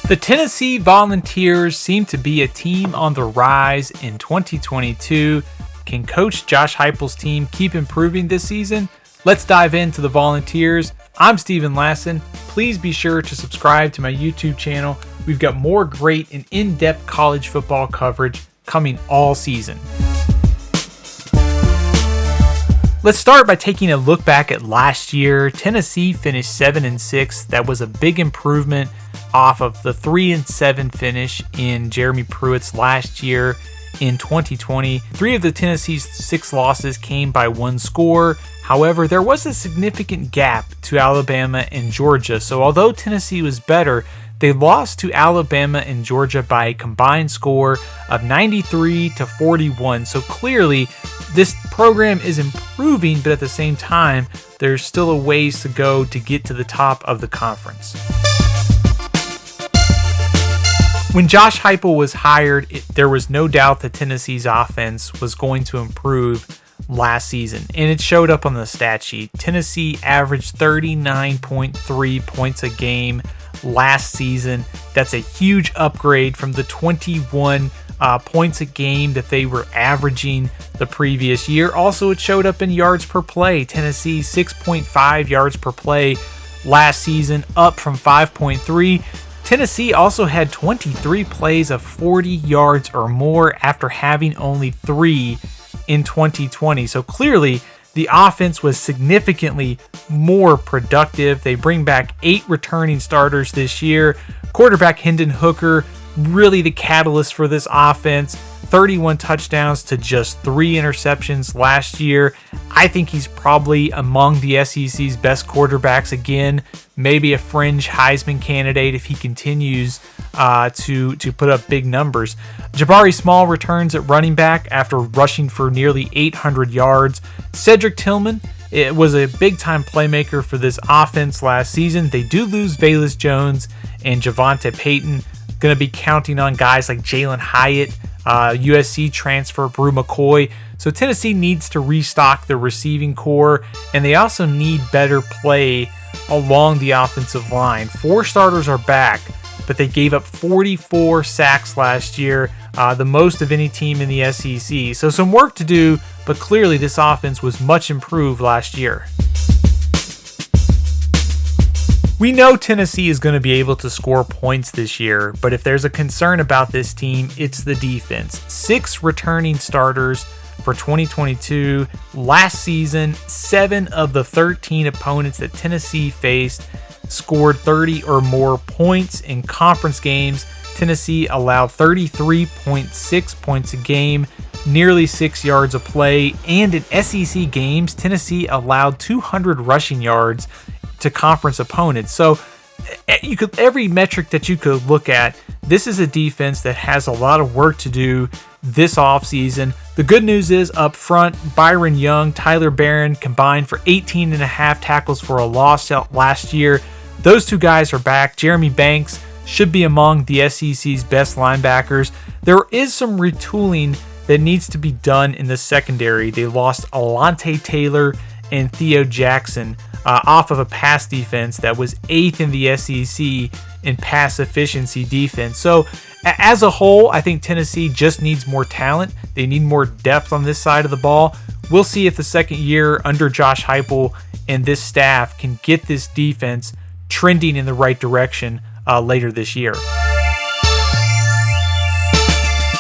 The Tennessee Volunteers seem to be a team on the rise in 2022. Can Coach Josh Heupel's team keep improving this season? Let's dive into the Volunteers. I'm Steven Lasson. Please be sure to subscribe to my YouTube channel. We've got more great and in-depth college football coverage coming all season. Let's start by taking a look back at last year. Tennessee finished 7-6. That was a big improvement off of the 3-7 finish in Jeremy Pruitt's last year in 2020. 3 of the Tennessee's 6 losses came by 1 score. However, there was a significant gap to Alabama and Georgia. So although Tennessee was better, they lost to Alabama and Georgia by a combined score of 93-41. So clearly, this program is improving, but at the same time, there's still a ways to go to get to the top of the conference. When Josh Heupel was hired, there was no doubt that Tennessee's offense was going to improve last season, and it showed up on the stat sheet. Tennessee averaged 39.3 points a game last season. That's a huge upgrade from the 21 points a game that they were averaging the previous year. Also, it showed up in yards per play. Tennessee 6.5 yards per play last season, up from 5.3. Tennessee also had 23 plays of 40 yards or more after having only 3 in 2020. So clearly, the offense was significantly more productive. They bring back 8 returning starters this year. Quarterback Hendon Hooker, really the catalyst for this offense. 31 touchdowns to just 3 interceptions last year. I think he's probably among the SEC's best quarterbacks again. Maybe a fringe Heisman candidate if he continues to put up big numbers. Jabari Small returns at running back after rushing for nearly 800 yards. Cedric Tillman, it was a big-time playmaker for this offense last season. They do lose Velus Jones and Javonte Payton. Going to be counting on guys like Jalen Hyatt, USC transfer Brew McCoy. So Tennessee needs to restock the receiving core, and they also need better play along the offensive line. 4 starters are back, but they gave up 44 sacks last year, the most of any team in the SEC. So some work to do, but clearly this offense was much improved last year. We know Tennessee is going to be able to score points this year, but if there's a concern about this team, it's the defense. 6 returning starters for 2022. Last season, 7 of the 13 opponents that Tennessee faced scored 30 or more points in conference games. Tennessee allowed 33.6 points a game, nearly 6 yards a play, and in SEC games, Tennessee allowed 200 rushing yards to conference opponents. So every metric that you could look at, this is a defense that has a lot of work to do this offseason. The good news is up front, Byron Young, Tyler Barron combined for 18.5 tackles for a loss last year. Those 2 guys are back. Jeremy Banks should be among the SEC's best linebackers. There is some retooling that needs to be done in the secondary. They lost Alante Taylor and Theo Jackson off of a pass defense that was 8th in the SEC in pass efficiency defense. So as a whole, I think Tennessee just needs more talent. They need more depth on this side of the ball. We'll see if the second year under Josh Heupel and this staff can get this defense trending in the right direction later this year.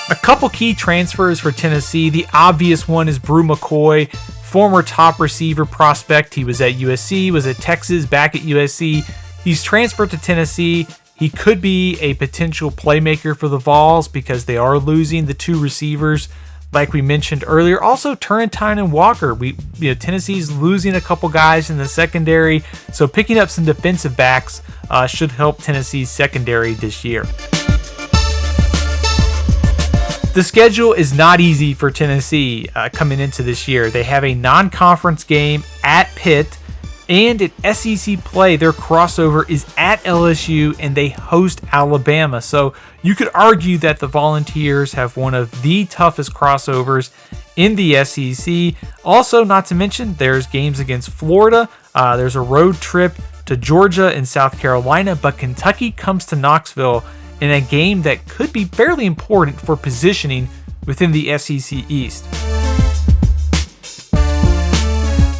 A couple key transfers for Tennessee. The obvious one is Brew McCoy, former top receiver prospect. He was at USC, was at Texas, back at USC. He's transferred to Tennessee. He could be a potential playmaker for the Vols because they are losing the 2 receivers, like we mentioned earlier. Also, Turrentine and Walker. Tennessee's losing a couple guys in the secondary, so picking up some defensive backs should help Tennessee's secondary this year. The schedule is not easy for Tennessee coming into this year. They have a non-conference game at Pitt, and at SEC play, their crossover is at LSU, and they host Alabama. So you could argue that the Volunteers have one of the toughest crossovers in the SEC. Also, not to mention, there's games against Florida. There's a road trip to Georgia and South Carolina, but Kentucky comes to Knoxville in a game that could be fairly important for positioning within the SEC East.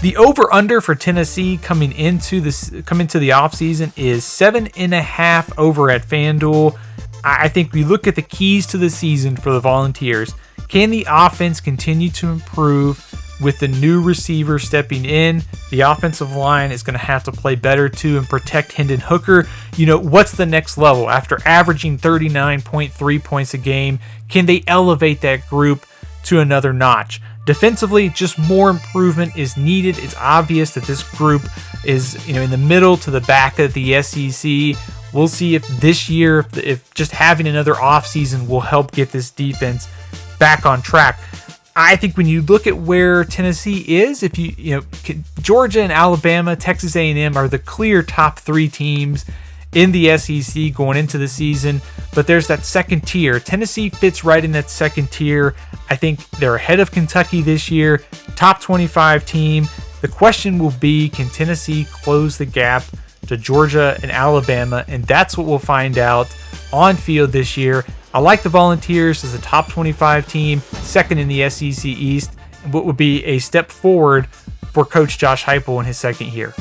The over-under for Tennessee coming into the offseason is 7.5 over at FanDuel. I think we look at the keys to the season for the Volunteers. Can the offense continue to improve with the new receiver stepping in? The offensive line is going to have to play better too and protect Hendon Hooker. What's the next level? After averaging 39.3 points a game, can they elevate that group to another notch? Defensively, just more improvement is needed. It's obvious that this group is, in the middle to the back of the SEC. We'll see if this year, if just having another offseason will help get this defense back on track. I think when you look at where Tennessee is, if Georgia and Alabama, Texas A&M are the clear top 3 teams in the SEC going into the season, but there's that second tier. Tennessee fits right in that second tier. I think they're ahead of Kentucky this year, top 25 team. The question will be, can Tennessee close the gap to Georgia and Alabama? And that's what we'll find out on field this year. I like the Volunteers as a top 25 team, second in the SEC East, and what would be a step forward for Coach Josh Heupel in his second year.